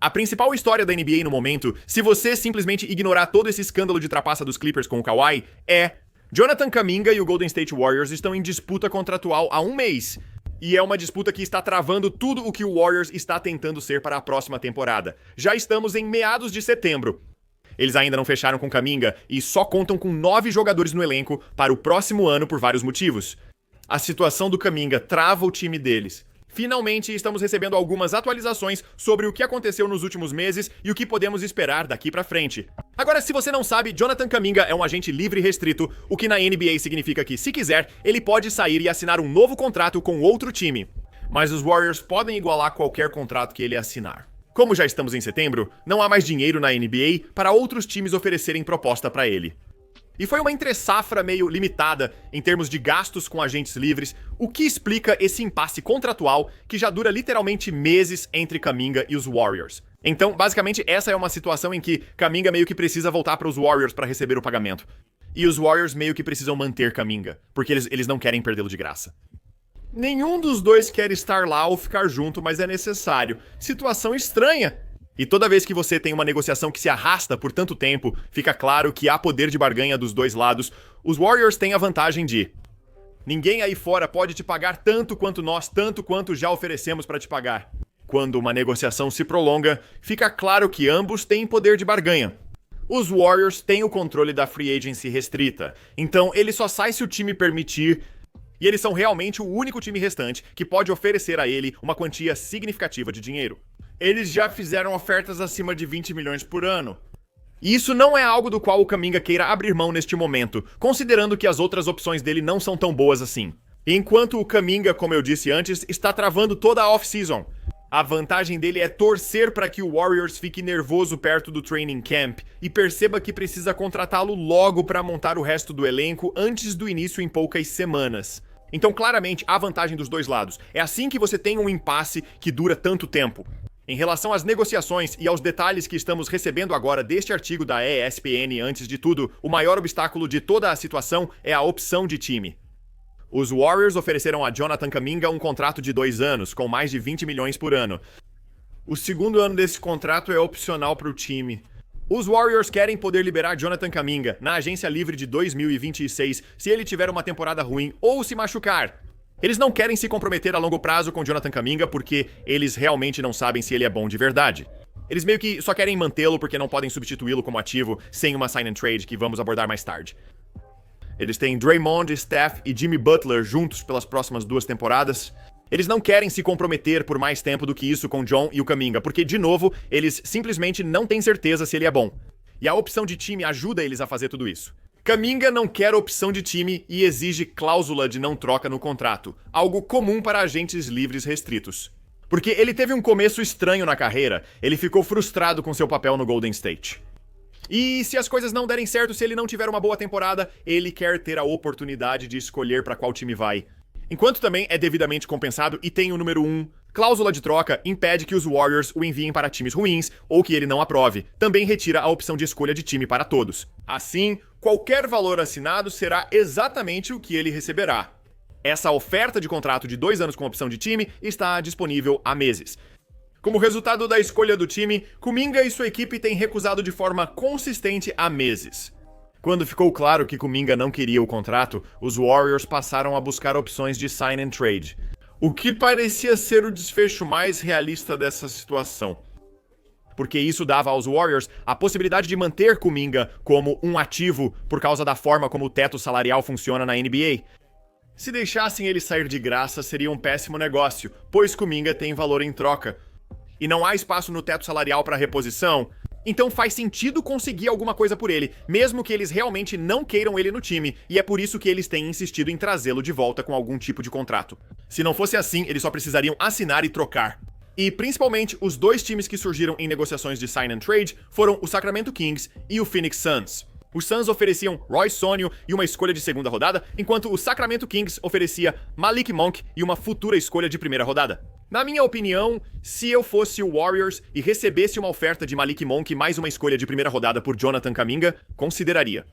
A principal história da NBA no momento, se você simplesmente ignorar todo esse escândalo de trapaça dos Clippers com o Kawhi, é Jonathan Kuminga e o Golden State Warriors estão em disputa contratual há um mês. E é uma disputa que está travando tudo o que o Warriors está tentando ser para a próxima temporada. Já estamos em meados de setembro. Eles ainda não fecharam com Kuminga e só contam com 9 jogadores no elenco para o próximo ano por vários motivos. A situação do Kuminga trava o time deles. Finalmente, estamos recebendo algumas atualizações sobre o que aconteceu nos últimos meses e o que podemos esperar daqui pra frente. Agora, se você não sabe, Jonathan Kuminga é um agente livre e restrito, o que na NBA significa que, se quiser, ele pode sair e assinar um novo contrato com outro time. Mas os Warriors podem igualar qualquer contrato que ele assinar. Como já estamos em setembro, não há mais dinheiro na NBA para outros times oferecerem proposta para ele. E foi uma entre-safra meio limitada em termos de gastos com agentes livres, o que explica esse impasse contratual que já dura literalmente meses entre Kuminga e os Warriors. Então, basicamente, essa é uma situação em que Kuminga meio que precisa voltar para os Warriors para receber o pagamento. E os Warriors meio que precisam manter Kuminga, porque eles não querem perdê-lo de graça. Nenhum dos dois quer estar lá ou ficar junto, mas é necessário. Situação estranha. E toda vez que você tem uma negociação que se arrasta por tanto tempo, fica claro que há poder de barganha dos dois lados. Os Warriors têm a vantagem de: ninguém aí fora pode te pagar tanto quanto nós, tanto quanto já oferecemos para te pagar. Quando uma negociação se prolonga, fica claro que ambos têm poder de barganha. Os Warriors têm o controle da free agency restrita, então ele só sai se o time permitir. E eles são realmente o único time restante que pode oferecer a ele uma quantia significativa de dinheiro. Eles já fizeram ofertas acima de 20 milhões por ano. E isso não é algo do qual o Kuminga queira abrir mão neste momento, considerando que as outras opções dele não são tão boas assim. Enquanto o Kuminga, como eu disse antes, está travando toda a off-season. A vantagem dele é torcer para que o Warriors fique nervoso perto do training camp e perceba que precisa contratá-lo logo para montar o resto do elenco antes do início em poucas semanas. Então, claramente, há vantagem dos dois lados. É assim que você tem um impasse que dura tanto tempo. Em relação às negociações e aos detalhes que estamos recebendo agora deste artigo da ESPN, antes de tudo, o maior obstáculo de toda a situação é a opção de time. Os Warriors ofereceram a Jonathan Kuminga um contrato de 2 anos, com mais de 20 milhões por ano. O segundo ano desse contrato é opcional para o time. Os Warriors querem poder liberar Jonathan Kuminga na agência livre de 2026 se ele tiver uma temporada ruim ou se machucar. Eles não querem se comprometer a longo prazo com Jonathan Kuminga porque eles realmente não sabem se ele é bom de verdade. Eles meio que só querem mantê-lo porque não podem substituí-lo como ativo sem uma sign and trade que vamos abordar mais tarde. Eles têm Draymond, Steph e Jimmy Butler juntos pelas próximas 2 temporadas. Eles não querem se comprometer por mais tempo do que isso com John e o Kuminga, porque, de novo, eles simplesmente não têm certeza se ele é bom. E a opção de time ajuda eles a fazer tudo isso. Kuminga não quer opção de time e exige cláusula de não troca no contrato, algo comum para agentes livres restritos. Porque ele teve um começo estranho na carreira, ele ficou frustrado com seu papel no Golden State. E se as coisas não derem certo, se ele não tiver uma boa temporada, ele quer ter a oportunidade de escolher para qual time vai. Enquanto também é devidamente compensado e tem o número 1, cláusula de troca impede que os Warriors o enviem para times ruins ou que ele não aprove. Também retira a opção de escolha de time para todos. Assim, qualquer valor assinado será exatamente o que ele receberá. Essa oferta de contrato de 2 anos com opção de time está disponível há meses. Como resultado da escolha do time, Kuminga e sua equipe têm recusado de forma consistente há meses. Quando ficou claro que Kuminga não queria o contrato, os Warriors passaram a buscar opções de sign and trade, o que parecia ser o desfecho mais realista dessa situação. Porque isso dava aos Warriors a possibilidade de manter Kuminga como um ativo por causa da forma como o teto salarial funciona na NBA. Se deixassem ele sair de graça, seria um péssimo negócio, pois Kuminga tem valor em troca. E não há espaço no teto salarial para reposição, então faz sentido conseguir alguma coisa por ele, mesmo que eles realmente não queiram ele no time, e é por isso que eles têm insistido em trazê-lo de volta com algum tipo de contrato. Se não fosse assim, eles só precisariam assinar e trocar. E principalmente, os 2 times que surgiram em negociações de sign and trade foram o Sacramento Kings e o Phoenix Suns. Os Suns ofereciam Roy Sonio e uma escolha de 2ª rodada, enquanto o Sacramento Kings oferecia Malik Monk e uma futura escolha de 1ª rodada. Na minha opinião, se eu fosse o Warriors e recebesse uma oferta de Malik Monk mais uma escolha de 1ª rodada por Jonathan Kuminga, consideraria.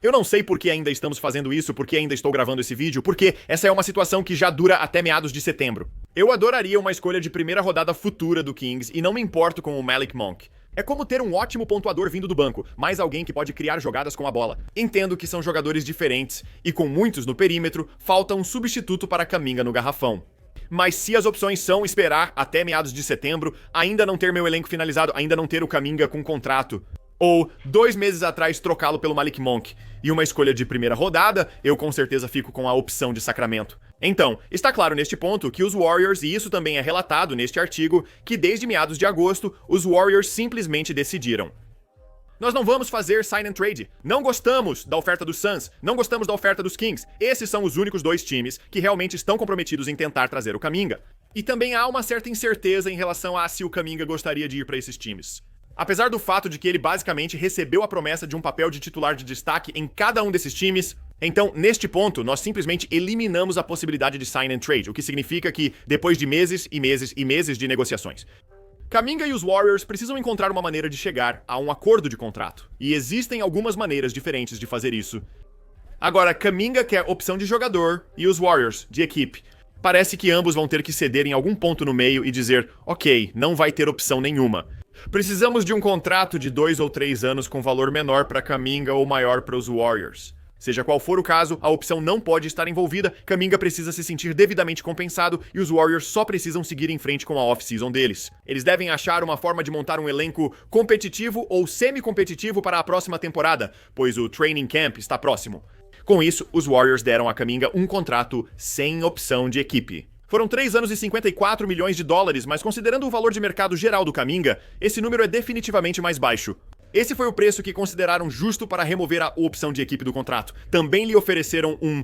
Eu não sei por que ainda estamos fazendo isso, por que ainda estou gravando esse vídeo, porque essa é uma situação que já dura até meados de setembro. Eu adoraria uma escolha de primeira rodada futura do Kings e não me importo com o Malik Monk. É como ter um ótimo pontuador vindo do banco, mais alguém que pode criar jogadas com a bola. Entendo que são jogadores diferentes, e com muitos no perímetro, falta um substituto para Kuminga no garrafão. Mas se as opções são esperar até meados de setembro, ainda não ter meu elenco finalizado, ainda não ter o Kuminga com contrato, ou 2 meses atrás trocá-lo pelo Malik Monk, e uma escolha de primeira rodada, eu com certeza fico com a opção de Sacramento. Então, está claro neste ponto que os Warriors, e isso também é relatado neste artigo, que desde meados de agosto, os Warriors simplesmente decidiram: nós não vamos fazer sign and trade. Não gostamos da oferta dos Suns, não gostamos da oferta dos Kings. Esses são os únicos 2 times que realmente estão comprometidos em tentar trazer o Kuminga. E também há uma certa incerteza em relação a se o Kuminga gostaria de ir para esses times. Apesar do fato de que ele basicamente recebeu a promessa de um papel de titular de destaque em cada um desses times, então, neste ponto, nós simplesmente eliminamos a possibilidade de sign and trade, o que significa que, depois de meses e meses e meses de negociações, Kuminga e os Warriors precisam encontrar uma maneira de chegar a um acordo de contrato, e existem algumas maneiras diferentes de fazer isso. Agora, Kuminga quer opção de jogador e os Warriors, de equipe. Parece que ambos vão ter que ceder em algum ponto no meio e dizer: ok, não vai ter opção nenhuma. Precisamos de um contrato de 2 ou 3 anos com valor menor para Kuminga ou maior para os Warriors. Seja qual for o caso, a opção não pode estar envolvida, Kuminga precisa se sentir devidamente compensado e os Warriors só precisam seguir em frente com a off-season deles. Eles devem achar uma forma de montar um elenco competitivo ou semi-competitivo para a próxima temporada, pois o training camp está próximo. Com isso, os Warriors deram a Kuminga um contrato sem opção de equipe. Foram 3 anos e 54 milhões de dólares, mas considerando o valor de mercado geral do Kuminga, esse número é definitivamente mais baixo. Esse foi o preço que consideraram justo para remover a opção de equipe do contrato. Também lhe ofereceram um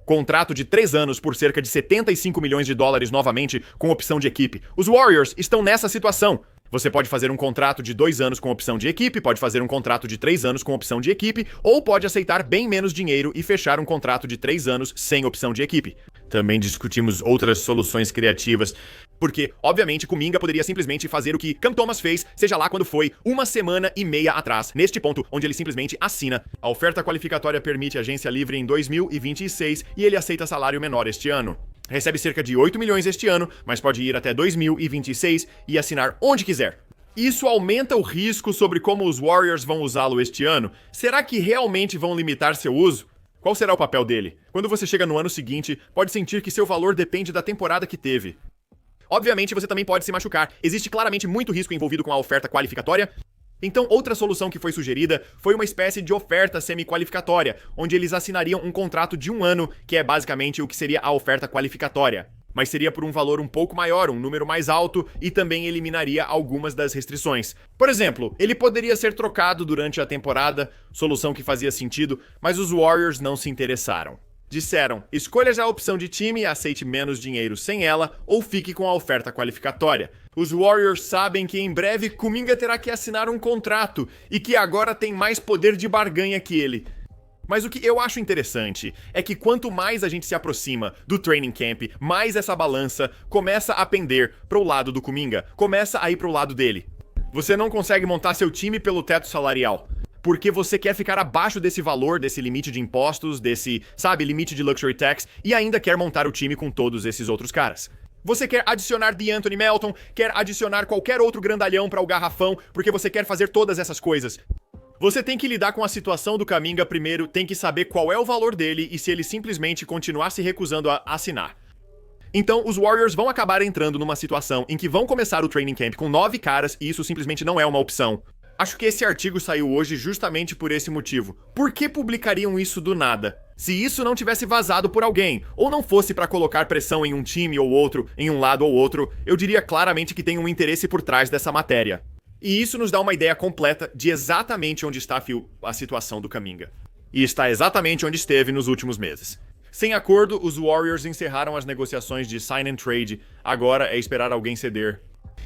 contrato de 3 anos por cerca de 75 milhões de dólares novamente, com opção de equipe. Os Warriors estão nessa situação. Você pode fazer um contrato de 2 anos com opção de equipe, pode fazer um contrato de 3 anos com opção de equipe, ou pode aceitar bem menos dinheiro e fechar um contrato de 3 anos sem opção de equipe. Também discutimos outras soluções criativas, porque, obviamente, Kuminga poderia simplesmente fazer o que Cam Thomas fez, seja lá quando foi, 1 semana e meia atrás, neste ponto, onde ele simplesmente assina. A oferta qualificatória permite agência livre em 2026 e ele aceita salário menor este ano. Recebe cerca de 8 milhões este ano, mas pode ir até 2026 e assinar onde quiser. Isso aumenta o risco sobre como os Warriors vão usá-lo este ano? Será que realmente vão limitar seu uso? Qual será o papel dele? Quando você chega no ano seguinte, pode sentir que seu valor depende da temporada que teve. Obviamente, você também pode se machucar. Existe claramente muito risco envolvido com a oferta qualificatória. Então, outra solução que foi sugerida foi uma espécie de oferta semi-qualificatória, onde eles assinariam um contrato de 1 ano, que é basicamente o que seria a oferta qualificatória. Mas seria por um valor um pouco maior, um número mais alto, e também eliminaria algumas das restrições. Por exemplo, ele poderia ser trocado durante a temporada, solução que fazia sentido, mas os Warriors não se interessaram. Disseram: escolha já a opção de time e aceite menos dinheiro sem ela, ou fique com a oferta qualificatória. Os Warriors sabem que em breve Kuminga terá que assinar um contrato, e que agora tem mais poder de barganha que ele. Mas o que eu acho interessante é que quanto mais a gente se aproxima do training camp, mais essa balança começa a pender pro lado do Kuminga, começa a ir pro lado dele. Você não consegue montar seu time pelo teto salarial, porque você quer ficar abaixo desse valor, desse limite de impostos, desse, limite de luxury tax, e ainda quer montar o time com todos esses outros caras. Você quer adicionar DeAnthony Melton, quer adicionar qualquer outro grandalhão para o garrafão, porque você quer fazer todas essas coisas. Você tem que lidar com a situação do Kuminga primeiro, tem que saber qual é o valor dele e se ele simplesmente continuar se recusando a assinar. Então, os Warriors vão acabar entrando numa situação em que vão começar o training camp com 9 caras e isso simplesmente não é uma opção. Acho que esse artigo saiu hoje justamente por esse motivo. Por que publicariam isso do nada? Se isso não tivesse vazado por alguém, ou não fosse para colocar pressão em um time ou outro, em um lado ou outro, eu diria claramente que tem um interesse por trás dessa matéria. E isso nos dá uma ideia completa de exatamente onde está a situação do Kuminga. E está exatamente onde esteve nos últimos meses. Sem acordo, os Warriors encerraram as negociações de sign and trade, agora é esperar alguém ceder.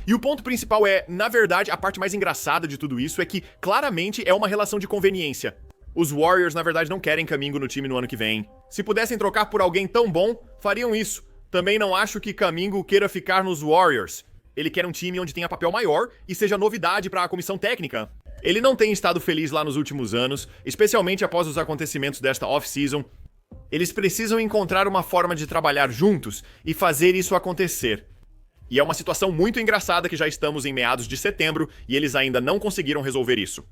E o ponto principal é, na verdade, a parte mais engraçada de tudo isso é que claramente é uma relação de conveniência. Os Warriors, na verdade, não querem Kuminga no time no ano que vem. Se pudessem trocar por alguém tão bom, fariam isso. Também não acho que Kuminga queira ficar nos Warriors. Ele quer um time onde tenha papel maior e seja novidade para a comissão técnica. Ele não tem estado feliz lá nos últimos anos, especialmente após os acontecimentos desta off-season. Eles precisam encontrar uma forma de trabalhar juntos e fazer isso acontecer. E é uma situação muito engraçada que já estamos em meados de setembro e eles ainda não conseguiram resolver isso.